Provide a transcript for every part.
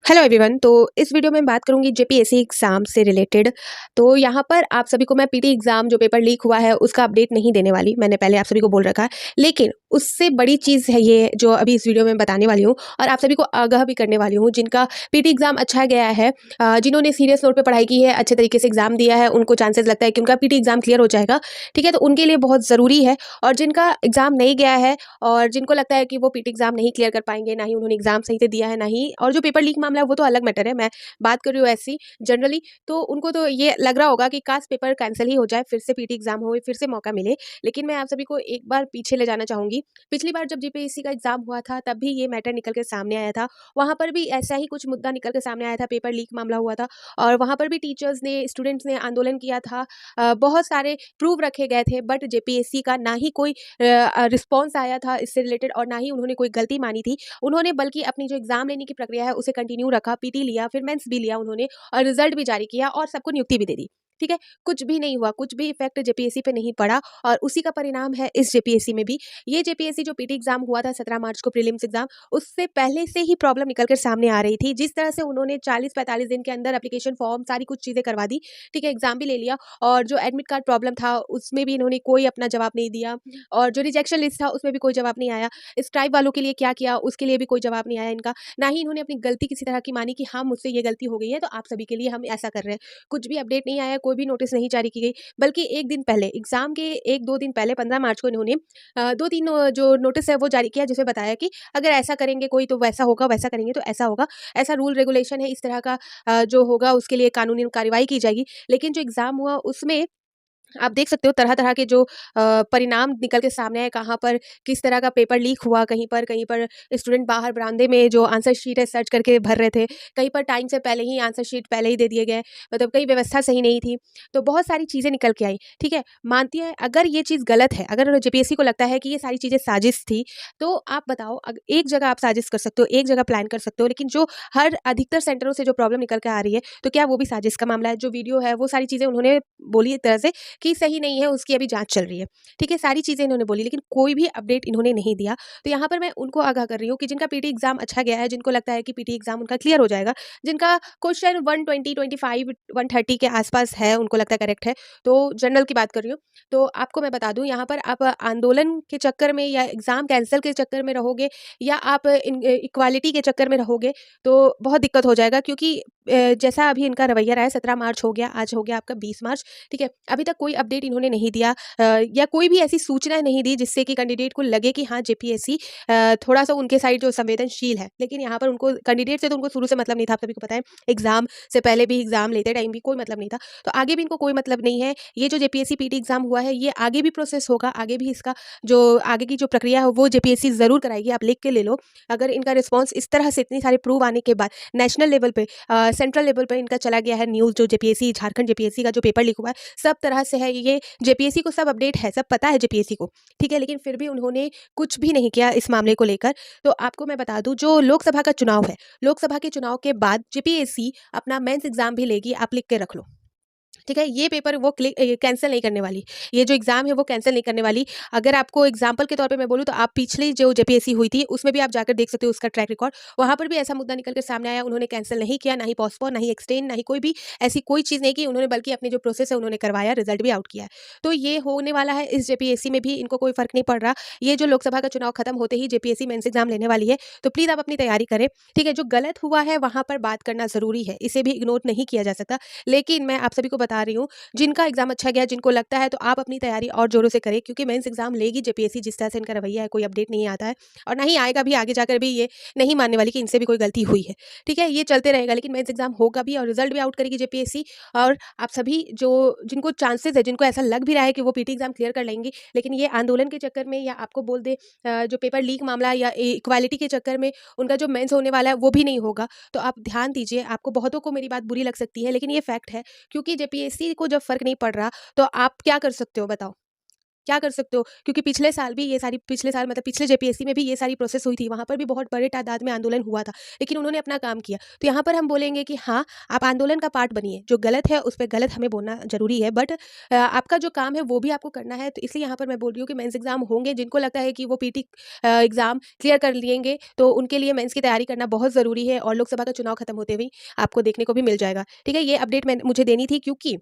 Hello everyone. तो इस video में बात करूंगी जेपीएससी एग्ज़ाम से रिलेटेड। तो यहाँ पर आप सभी को मैं पीटी एग्ज़ाम जो पेपर लीक हुआ है उसका अपडेट नहीं देने वाली, मैंने पहले आप सभी को बोल रखा है। लेकिन उससे बड़ी चीज़ है ये जो अभी इस वीडियो में बताने वाली हूँ, और आप सभी को आगाह भी करने वाली हूँ जिनका पीटी एग्ज़ाम अच्छा गया है, जिन्होंने सीरियस नोट पर पढ़ाई की है, अच्छे तरीके से एग्ज़ाम दिया है, उनको चांसेस लगता है कि उनका पीटी एग्ज़ाम क्लियर हो जाएगा। ठीक है, तो उनके लिए बहुत ज़रूरी है। और जिनका एग्ज़ाम नहीं गया है और जिनको लगता है कि वो पीटी एग्ज़ाम नहीं क्लियर कर पाएंगे, ना ही उन्होंने एग्ज़ाम सही से दिया है, ना ही और जो पेपर लीक मामला है वो तो अलग मैटर है, मैं बात कर रही हूँ ऐसी जनरली। तो उनको तो ये लग रहा होगा कि काश पेपर कैंसिल ही हो जाए, फिर से पीटी एग्ज़ाम हो, फिर से मौका मिले। लेकिन मैं आप सभी को एक बार पीछे ले जाना चाहूँगी। पिछली बार जब जीपीएससी का एग्ज़ाम हुआ था तब भी ये मैटर निकल के सामने आया था। वहाँ पर भी ऐसा ही कुछ मुद्दा निकल के सामने आया था, पेपर लीक मामला हुआ था और वहाँ पर भी टीचर्स ने, स्टूडेंट्स ने आंदोलन किया था। बहुत सारे प्रूफ रखे गए थे, बट जेपीएससी का ना ही कोई रिस्पॉन्स आया था इससे रिलेटेड, और ना ही उन्होंने कोई गलती मानी थी। उन्होंने बल्कि अपनी जो एग्ज़ाम लेने की प्रक्रिया है उसे कंटिन्यू रखा, पीटी लिया, फिर मेंस भी लिया उन्होंने और रिजल्ट भी जारी किया और सबको नियुक्ति भी दे दी। ठीक है, कुछ भी नहीं हुआ, कुछ भी इफेक्ट जेपीएससी पे नहीं पड़ा, और उसी का परिणाम है इस जेपीएससी में भी। ये जेपीएससी जो पीटी एग्जाम हुआ था 17 मार्च को, प्रीलिम्स एग्जाम, उससे पहले से ही प्रॉब्लम निकल कर सामने आ रही थी। जिस तरह से उन्होंने 40-45 दिन के अंदर एप्लीकेशन फॉर्म सारी कुछ चीजें करवा दी, ठीक है, एग्जाम भी ले लिया, और जो एडमिट कार्ड प्रॉब्लम था उसमें भी इन्होंने कोई अपना जवाब नहीं दिया, और जो रिजेक्शन लिस्ट था उसमें भी कोई जवाब नहीं आया। स्ट्राइक वालों के लिए क्या किया उसके लिए भी कोई जवाब नहीं आया इनका। ना ही इन्होंने अपनी गलती किसी तरह की मानी कि हाँ, मुझसे ये गलती हो गई है तो आप सभी के लिए हम ऐसा कर रहे हैं। कुछ भी अपडेट नहीं आया, कोई भी नोटिस नहीं जारी की गई, बल्कि एक दिन पहले एग्जाम के 1-2 दिन पहले 15 मार्च को इन्होंने 2-3 जो नोटिस है वो जारी किया, जिसमें बताया कि अगर ऐसा करेंगे कोई तो वैसा होगा, वैसा करेंगे तो ऐसा होगा, ऐसा रूल रेगुलेशन है, इस तरह का जो होगा उसके लिए कानूनी कार्रवाई की जाएगी। लेकिन जो एग्जाम हुआ उसमें आप देख सकते हो तरह-तरह के जो परिणाम निकल के सामने आए, कहाँ पर किस तरह का पेपर लीक हुआ, कहीं पर स्टूडेंट बाहर बरामदे में जो आंसर शीट है सर्च करके भर रहे थे, कहीं पर टाइम से पहले ही आंसर शीट पहले ही दे दिए गए, मतलब कहीं व्यवस्था सही नहीं थी। तो बहुत सारी चीज़ें निकल के आई, ठीक है? मानती है अगर ये चीज़ गलत है, अगर जेपीएससी को लगता है कि ये सारी चीज़ें साजिश थी, तो आप बताओ, एक जगह आप साजिश कर सकते हो, एक जगह प्लान कर सकते हो, लेकिन जो हर अधिकतर सेंटरों से जो प्रॉब्लम निकल के आ रही है, तो क्या वो भी साजिश का मामला है? जो वीडियो है वो सारी चीज़ें उन्होंने बोली एक तरह से कि सही नहीं है, उसकी अभी जाँच चल रही है। ठीक है, सारी चीज़ें इन्होंने बोली, लेकिन कोई भी अपडेट इन्होंने नहीं दिया। तो यहाँ पर मैं उनको आगाह कर रही हूँ कि जिनका पीटी एग्ज़ाम अच्छा गया है, जिनको लगता है कि पीटी एग्ज़ाम उनका क्लियर हो जाएगा, जिनका क्वेश्चन 120, 25, 130 के आस-पास है, उनको लगता है करेक्ट है, तो जनरल की बात कर रही हूँ। तो आपको मैं बता दूँ, यहाँ पर आप आंदोलन के चक्कर में या एग्ज़ाम कैंसल के चक्कर में रहोगे, या आप इक्वालिटी के चक्कर में रहोगे, तो बहुत दिक्कत हो जाएगा, क्योंकि जैसा अभी इनका रवैया रहा है, 17 मार्च हो गया, आज हो गया आपका 20 मार्च, ठीक है? अभी तक कोई अपडेट इन्होंने नहीं दिया, या कोई भी ऐसी सूचना नहीं दी जिससे कि कैंडिडेट को लगे कि हाँ, जेपीएससी थोड़ा-सा उनके साइड जो संवेदनशील है। लेकिन यहाँ पर उनको कैंडिडेट से तो उनको शुरू से मतलब नहीं था, आप सभी को पता है। एग्ज़ाम से पहले भी, एग्ज़ाम लेते टाइम भी कोई मतलब नहीं था। तो आगे भी इनको कोई मतलब नहीं है। ये जो जेपीएससी पीटी एग्ज़ाम हुआ है, ये आगे भी प्रोसेस होगा, आगे भी इसका जो आगे की जो प्रक्रिया है वो जेपीएससी ज़रूर कराएगी, आप लिख के ले लो। अगर इनका रिस्पॉन्स इस तरह से इतनी सारे प्रूफ आने के बाद नेशनल लेवल पे, सेंट्रल लेवल पे इनका चला गया है न्यूज़, जो जेपीएससी, झारखंड जेपीएससी का जो पेपर लीक हुआ है, सब तरह से है ये, जेपीएससी को सब अपडेट है, सब पता है जेपीएससी को, ठीक है? लेकिन फिर भी उन्होंने कुछ भी नहीं किया इस मामले को लेकर। तो आपको मैं बता दूँ, जो लोकसभा का चुनाव है, लोकसभा के चुनाव के बाद जेपीएससी अपना मेंस एग्ज़ाम भी लेगी, आप लिख के रख लो। ठीक है, ये पेपर वो कैंसल नहीं करने वाली, ये जो एग्ज़ाम है वो कैंसल नहीं करने वाली। अगर आपको एग्जांपल के तौर पे मैं बोलूँ, तो आप पिछली जो जेपीएससी हुई थी उसमें भी आप जाकर देख सकते हो उसका ट्रैक रिकॉर्ड, वहाँ पर भी ऐसा मुद्दा निकल कर सामने आया, उन्होंने कैंसल नहीं किया, ना ही पोस्टपोन, ना ही एक्सटेंड, ना ही कोई भी ऐसी कोई चीज़ नहीं की उन्होंने, बल्कि अपने जो प्रोसेस है उन्होंने करवाया, रिजल्ट भी आउट किया है। तो ये होने वाला है इस जेपीएससी में भी, इनको कोई फ़र्क नहीं पड़ रहा। ये जो लोकसभा का चुनाव खत्म होते ही जेपीएससी मेंस एग्ज़ाम लेने वाली है, तो प्लीज़ आप अपनी तैयारी करें, ठीक है? जो गलत हुआ है वहाँ पर बात करना ज़रूरी है, इसे भी इग्नोर नहीं किया जा सकता। लेकिन मैं आप सभी को बता रही हूँ, जिनका एग्ज़ाम अच्छा गया, जिनको लगता है, तो आप अपनी तैयारी और ज़ोरों से करें, क्योंकि मेंस एग्ज़ाम लेगी जेपीएससी, जिस तरह से इनका रवैया है, कोई अपडेट नहीं आता है और ना ही आएगा भी, आगे जाकर भी ये नहीं मानने वाली कि इनसे भी कोई गलती हुई है। ठीक है? ये चलते रहेगा, लेकिन मेंस एग्ज़ाम होगा भी और रिज़ल्ट भी आउट करेगी जेपीएससी। और आप सभी जो, जिनको चांसेस है, जिनको ऐसा लग भी रहा है कि वो पीटी एग्ज़ाम क्लियर कर लेंगी, लेकिन ये आंदोलन के चक्कर में, या आपको बोल दें जो पेपर लीक मामला, या इक्वालिटी के चक्कर में उनका जो मेंस होने वाला है वो भी नहीं होगा। तो आप ध्यान दीजिए, आपको बहुतों को मेरी बात बुरी लग सकती है, लेकिन ये फैक्ट है, क्योंकि जेपीएससी को जब फ़र्क नहीं पड़ रहा, तो आप क्या कर सकते हो बताओ? क्या कर सकते हो, क्योंकि पिछले साल भी ये सारी पिछले साल मतलब पिछले जेपीएससी में भी ये सारी प्रोसेस हुई थी, वहाँ पर भी बहुत बड़े तादाद में आंदोलन हुआ था, लेकिन उन्होंने अपना काम किया। तो यहाँ पर हम बोलेंगे कि हाँ, आप आंदोलन का पार्ट बनिए, जो गलत है उस पे गलत हमें बोलना ज़रूरी है, बट आपका जो काम है वो भी आपको करना है। तो इसलिए यहाँ पर मैं बोल रही हूँ कि मेंस एग्ज़ाम होंगे, जिनको लगता है कि वो पीटी एग्ज़ाम क्लियर कर लेंगे, तो उनके लिए मेंस की तैयारी करना बहुत ज़रूरी है, और लोकसभा का चुनाव खत्म होते हुए आपको देखने को भी मिल जाएगा। ठीक है? ये अपडेट मुझे देनी थी, क्योंकि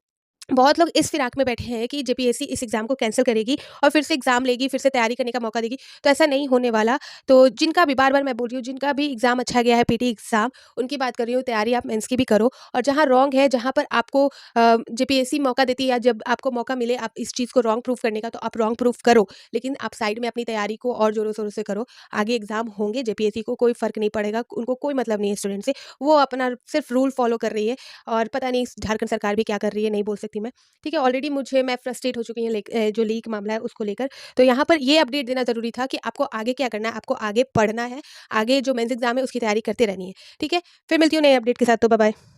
बहुत लोग इस फिराक में बैठे हैं कि जेपीएससी इस एग्ज़ाम को कैंसल करेगी और फिर से एग्ज़ाम लेगी, फिर से तैयारी करने का मौका देगी, तो ऐसा नहीं होने वाला। तो जिनका भी बार-बार मैं बोल रही हूँ, जिनका भी एग्ज़ाम अच्छा गया है पीटी एग्ज़ाम, उनकी बात कर रही हूँ, तैयारी आप मेंस की भी करो, और जहाँ रॉन्ग है, जहाँ पर आपको जेपीएससी मौका देती है, या जब आपको मौका मिले आप इस चीज़ को रॉन्ग प्रूफ करने का, तो आप रॉन्ग प्रूफ करो, लेकिन आप साइड में अपनी तैयारी को और ज़ोरों-शोरों से करो। आगे एग्ज़ाम होंगे, जेपीएससी को कोई फ़र्क नहीं पड़ेगा, उनको कोई मतलब नहीं है स्टूडेंट से, वो अपना सिर्फ रूल फ़ॉलो कर रही है, और पता नहीं झारखंड सरकार भी क्या कर रही है, नहीं बोल सकती मैं। ठीक है, ऑलरेडी मैं फ्रस्ट्रेट हो चुकी हूँ जो लीक मामला है उसको लेकर। तो यहाँ पर ये अपडेट देना ज़रूरी था कि आपको आगे क्या करना है, आपको आगे पढ़ना है, आगे जो मेंस एग्ज़ाम है उसकी तैयारी करते रहनी है। ठीक है? फिर मिलती हूँ नए अपडेट के साथ, तो बाय बाय।